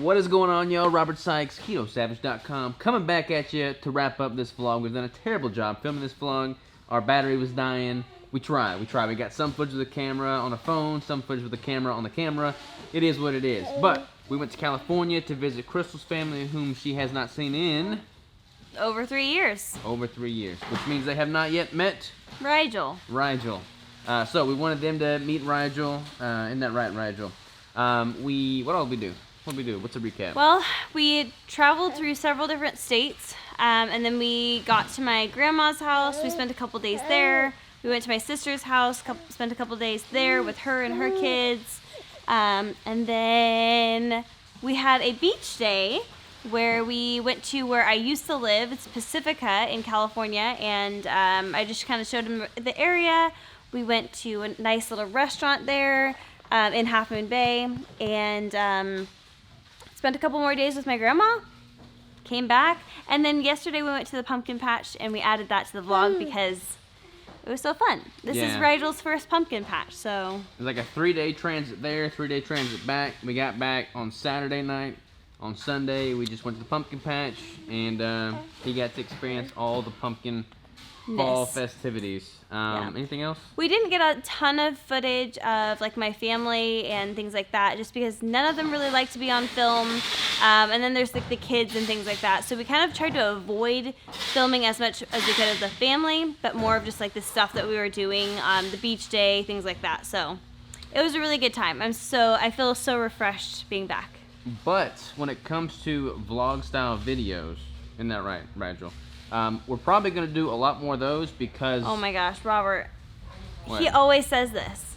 What is going on, y'all? Robert Sykes, KetoSavage.com, coming back at you to wrap up this vlog. We've done a terrible job filming this vlog. Our battery was dying. We tried. We got some footage with the camera on a phone, some footage with the camera on the camera. It is what it is. But we went to California to visit Crystal's family, whom she has not seen in... over 3 years. Over 3 years, which means they have not yet met... Rigel. So we wanted them to meet Rigel. Isn't that right, Rigel? What all did we do? What did we do? What's a recap? Well, we traveled through several different states, and then we got to my grandma's house. We spent a couple days there. We went to my sister's house, spent a couple days there with her and her kids. And then we had a beach day where we went to where I used to live. It's Pacifica in California, and I just kind of showed them the area. We went to a nice little restaurant there in Half Moon Bay, and spent a couple more days with my grandma, came back, and then yesterday we went to the pumpkin patch, and we added that to the vlog because it was so fun. This is Rigel's first pumpkin patch, so... It was like a 3-day transit there, 3-day transit back. We got back on Saturday night. On Sunday, we just went to the pumpkin patch, and he got to experience all the pumpkin fall festivities. Anything else? We didn't get a ton of footage of like my family and things like that, just because none of them really like to be on film. And then there's like the kids and things like that. So we kind of tried to avoid filming as much as we could of the family, but more of just like the stuff that we were doing, the beach day, things like that. So it was a really good time. I feel so refreshed being back. But when it comes to vlog style videos, isn't that right, Rigel? We're probably going to do a lot more of those because... Oh my gosh, Robert. What? He always says this.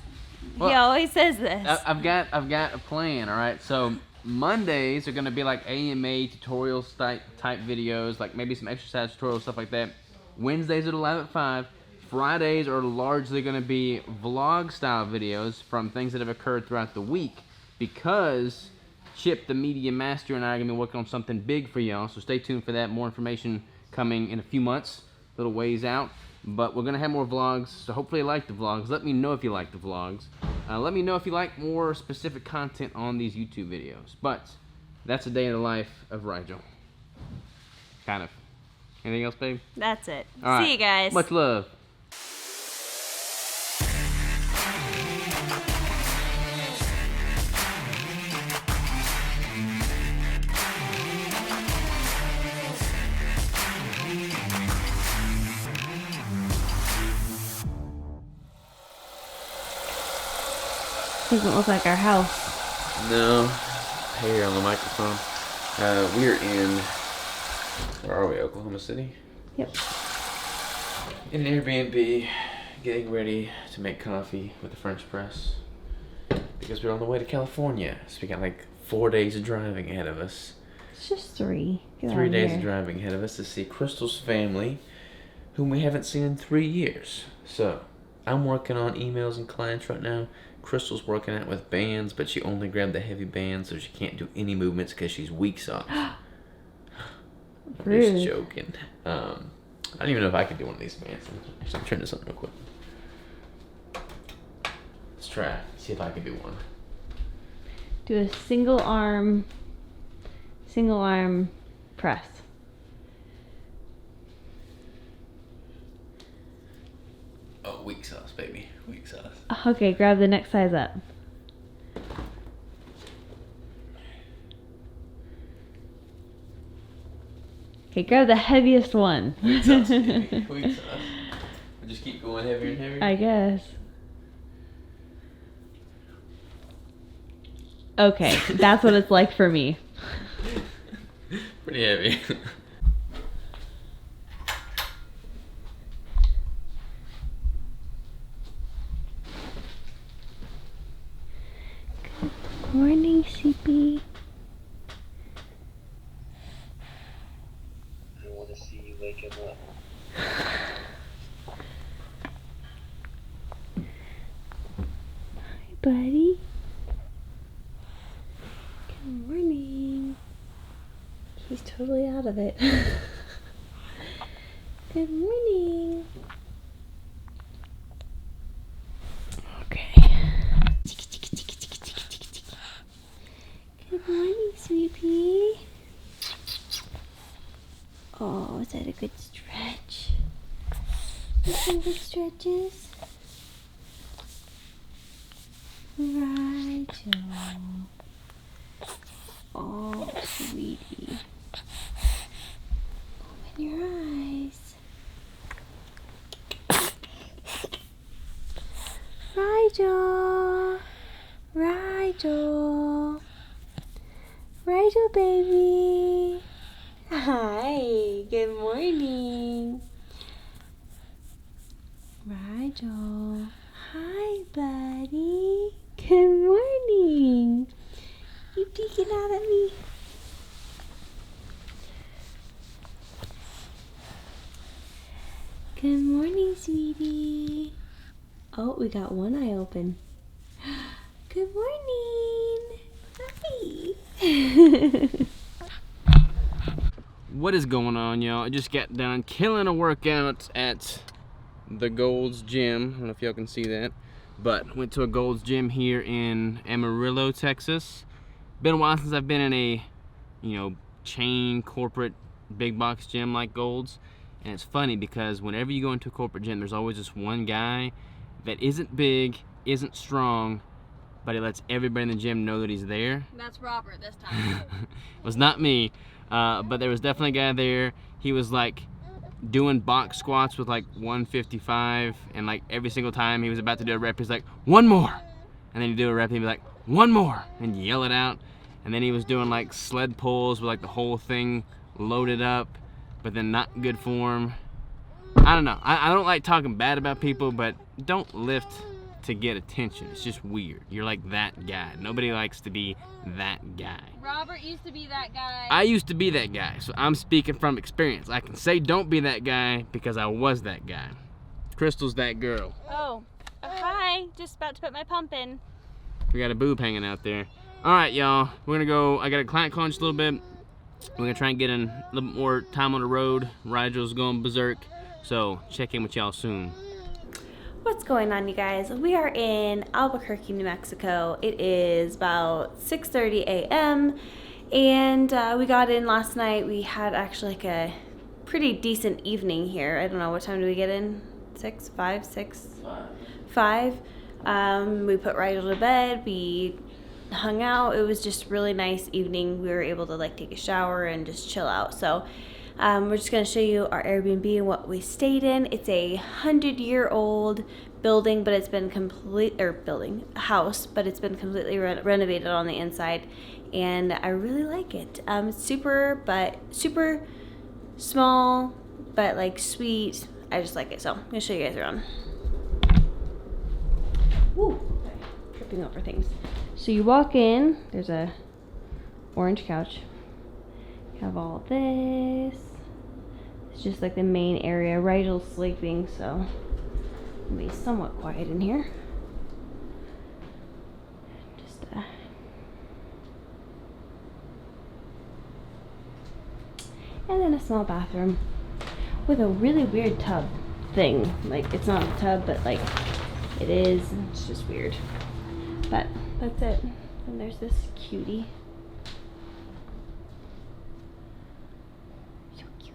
Well, he always says this. I've got a plan, all right? So Mondays are going to be like AMA tutorials type videos, like maybe some exercise tutorials, stuff like that. Wednesdays are live at 5. Fridays are largely going to be vlog style videos from things that have occurred throughout the week because Chip, the media master, and I are going to be working on something big for y'all, so stay tuned for that. More information coming in a few months, a little ways out, but we're gonna have more vlogs, so hopefully you like the vlogs. Let me know if you like the vlogs. Let me know if you like more specific content on these YouTube videos. But that's a day in the life of Rigel. Kind of. Anything else, babe? That's it. All right. See you guys. Much love. Doesn't look like our house. No. Here on the microphone. We're in, where are we, Oklahoma City? Yep. In an Airbnb, getting ready to make coffee with the French press. Because we're on the way to California. So we got like 4 days of driving ahead of us. It's just 3. 3 days of driving ahead of us to see Crystal's family, whom we haven't seen in 3 years. So, I'm working on emails and clients right now. Crystal's working out with bands, but she only grabbed the heavy bands, so she can't do any movements because she's weak sauce. I'm just joking. I don't even know if I could do one of these bands. I'm trying this on real quick. Let's try. See if I can do one. Do a single arm press. Oh, weak sauce, baby. Weak sauce. Okay, grab the next size up. Okay, grab the heaviest one. Weak sauce, baby. Weak sauce. We'll just keep going heavier and heavier? I guess. Okay, that's what it's like for me. Pretty heavy. Morning, sheepy. I want to see you wake him up. Hi, buddy. Good morning. He's totally out of it. Good morning. Okay. Good morning, sweet pea. Oh, is that a good stretch? Some good stretches. Rigel. Oh, sweetie. Open your eyes. Rigel. Rigel. Rigel, baby. Hi. Good morning. Rigel. Hi, buddy. Good morning. You peeking out at me? Good morning, sweetie. Oh, we got one eye open. Good morning. Puppy. What is going on, y'all? I just got done killing a workout at the Gold's Gym. I don't know if y'all can see that, but went to a Gold's Gym here in Amarillo, Texas. Been a while since I've been in a, chain corporate big box gym like Gold's. And it's funny because whenever you go into a corporate gym, there's always this one guy that isn't big, isn't strong, but he lets everybody in the gym know that he's there. That's Robert this time. It was not me, but there was definitely a guy there. He was like doing box squats with like 155, and like every single time he was about to do a rep, he's like, one more. And then he'd do a rep, and he'd be like, one more, and yell it out. And then he was doing like sled pulls with like the whole thing loaded up, but then not good form. I don't know. I don't like talking bad about people, but don't lift to get attention. It's just weird. You're like that guy. Nobody likes to be that guy. Robert used to be that guy. I used to be that guy, so I'm speaking from experience. I can say don't be that guy because I was that guy. Crystal's that girl. Oh, hi. Just about to put my pump in. We got a boob hanging out there. All right, y'all. We're gonna go. I got a client call in just a little bit. We're gonna try and get in a little bit more time on the road. Rigel's going berserk, so check in with y'all soon. What's going on, you guys? We are in Albuquerque, New Mexico. It is about 6:30 a.m. and we got in last night. We had actually like a pretty decent evening here. I don't know, what time did we get in? 5. We put Rigel to bed. We hung out. It was just really nice evening. We were able to like take a shower and just chill out. So we're just going to show you our Airbnb and what we stayed in. It's a 100-year-old building, but it's been house, but it's been completely renovated on the inside, and I really like it. It's super small, but like sweet. I just like it. So I'm going to show you guys around. Woo, tripping over things. So you walk in, there's a orange couch. You have all this. It's just like the main area. Rigel's sleeping, so it'll be somewhat quiet in here. Just and then a small bathroom with a really weird tub thing. Like, it's not a tub, but like it is. It's just weird. But that's it. And there's this cutie. So cute.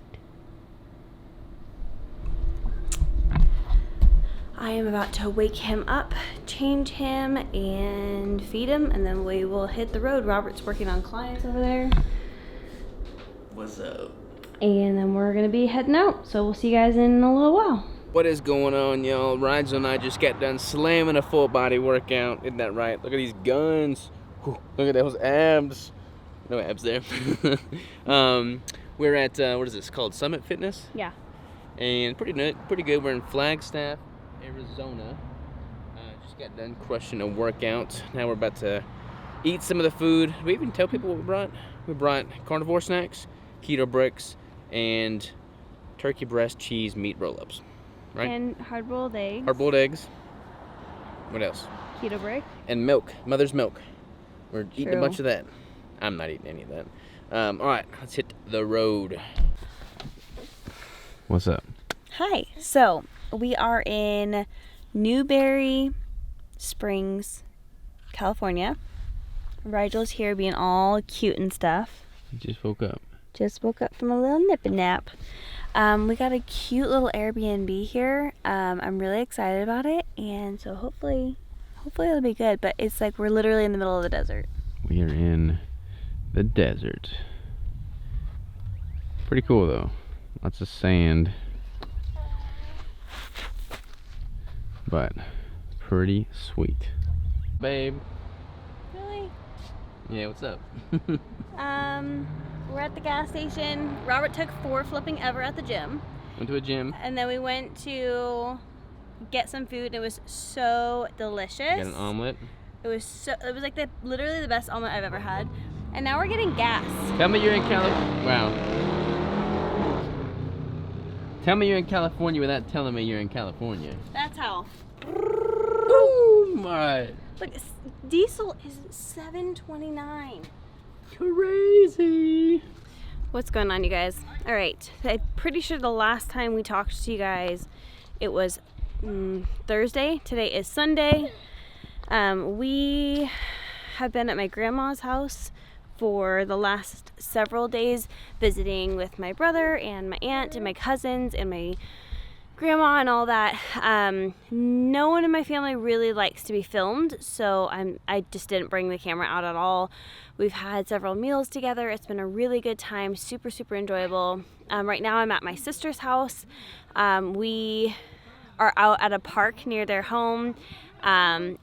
I am about to wake him up, change him, and feed him, and then we will hit the road. Robert's working on clients over there. What's up? And then we're gonna be heading out. So we'll see you guys in a little while. What is going on, y'all? Rigel and I just got done slamming a full body workout. Isn't that right? Look at these guns. Whew, look at those abs. No abs there. We're at, what is this called? Summit Fitness? Yeah. And pretty good. We're in Flagstaff, Arizona. Just got done crushing a workout. Now we're about to eat some of the food. Did we even tell people what we brought? We brought carnivore snacks, keto bricks, and turkey breast cheese meat roll-ups. Right? And hard-boiled eggs. Hard-boiled eggs. What else? Keto brick. And milk. Mother's milk. We're eating a True. bunch of that. I'm not eating any of that. All right, let's hit the road. What's up? Hi. So we are in Newberry Springs, California. Rigel's here being all cute and stuff. He just woke up. Just woke up from a little nip and nap. We got a cute little Airbnb here. I'm really excited about it, and so hopefully it'll be good. But it's like we're literally in the middle of the desert. We are in the desert. Pretty cool though. Lots of sand. But pretty sweet. Babe. Really? Yeah, what's up? We're at the gas station. Robert took 4 flipping ever at the gym. Went to a gym. And then we went to get some food, and it was so delicious. Got an omelet. It was like literally the best omelet I've ever had. And now we're getting gas. Tell me you're in California. Wow. Tell me you're in California without telling me you're in California. That's how. Boom! Alright. Look, diesel is $7.29. Crazy. What's going on, you guys? All right, I'm pretty sure the last time we talked to you guys, it was Thursday. Today is Sunday. We have been at my grandma's house for the last several days, visiting with my brother and my aunt and my cousins and my grandma and all that. No one in my family really likes to be filmed, so I just didn't bring the camera out at all. We've had several meals together. It's been a really good time, super enjoyable. Right now I'm at my sister's house. We are out at a park near their home, and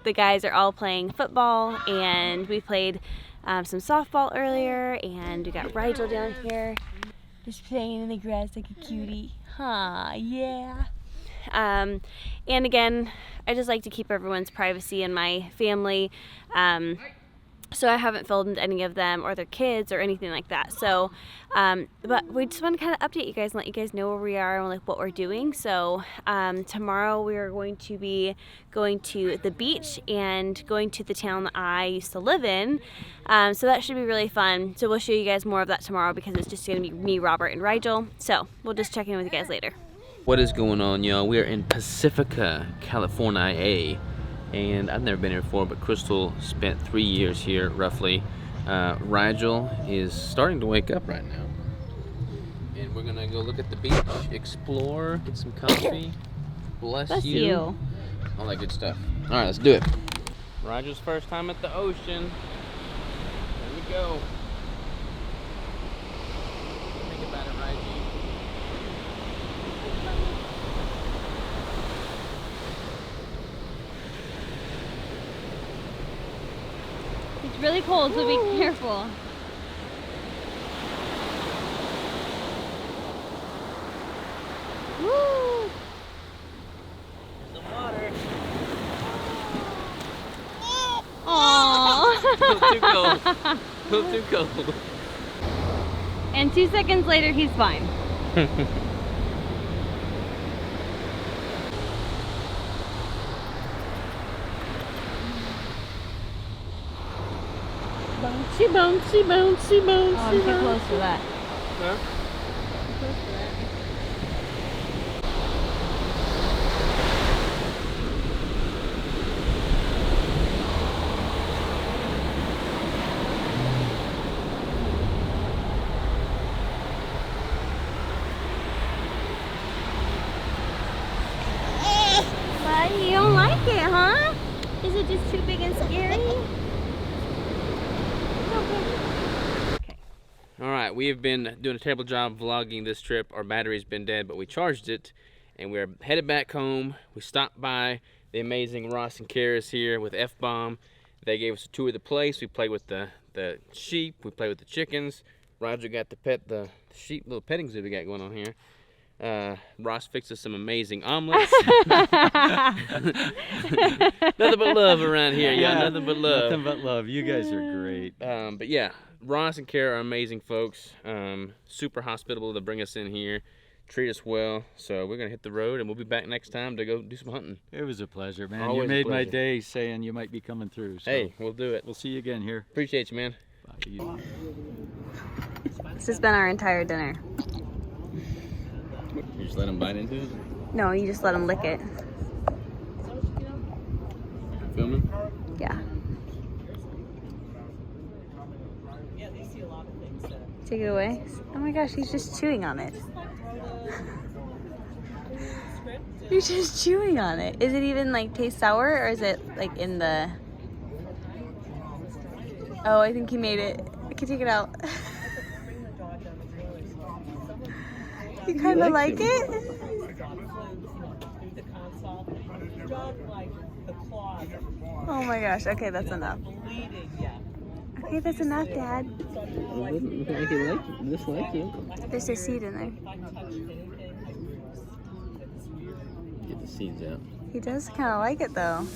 the guys are all playing football, and we played some softball earlier, and we got Rigel down here just playing in the grass like a cutie. Huh, yeah. And again, I just like to keep everyone's privacy in my family. So I haven't filmed any of them or their kids or anything like that. So, but we just want to kind of update you guys and let you guys know where we are and like what we're doing. So tomorrow we are going to be going to the beach and going to the town that I used to live in. So that should be really fun. So we'll show you guys more of that tomorrow because it's just going to be me, Robert, and Rigel. So we'll just check in with you guys later. What is going on, y'all? We are in Pacifica, California. And I've never been here before, but Crystal spent 3 years here, roughly. Rigel is starting to wake up right now. And we're gonna go look at the beach, explore, get some coffee. Bless you. All that good stuff. All right, let's do it. Rigel's first time at the ocean. Here we go. Think about it, Rigel. It's really cold, so be careful. Woo! Some water. Aww. A little too cold. A little too cold. And 2 seconds later, he's fine. Bouncy, bouncy, bouncy, bouncy. Oh, I'm too close for that. Huh? Too close for that. But you don't like it, huh? Is it just too big and scary? All right, we have been doing a terrible job vlogging this trip. Our battery's been dead, but we charged it, and we're headed back home. We stopped by the amazing Ross and Karis here with F-Bomb. They gave us a tour of the place. We played with the sheep. We played with the chickens. Roger got to pet the sheep, little petting zoo we got going on here. Ross fixed us some amazing omelets. Nothing but love around here, y'all. Nothing but love. Nothing but love. You guys are great. But yeah, Ross and Kara are amazing folks. Super hospitable to bring us in here, treat us well. So we're gonna hit the road, and we'll be back next time to go do some hunting. It was a pleasure, man. Always you a made my pleasure. day saying you might be coming through. So Hey, we'll do it. we'll see you again here. Appreciate you, man. Bye. This has been our entire dinner. You just let them bite into it? No, you just let them lick it. Filming? Yeah. Take it away. Oh my gosh, he's just chewing on it. He's just chewing on it. Is it even like taste sour or is it like in the... Oh, I think he made it. I can take it out. You kind of like it? Oh my gosh. Okay, that's enough. Okay, that's enough, Dad. It doesn't look like he dislike you. There's a seed in there. Get the seeds out. He does kind of like it though.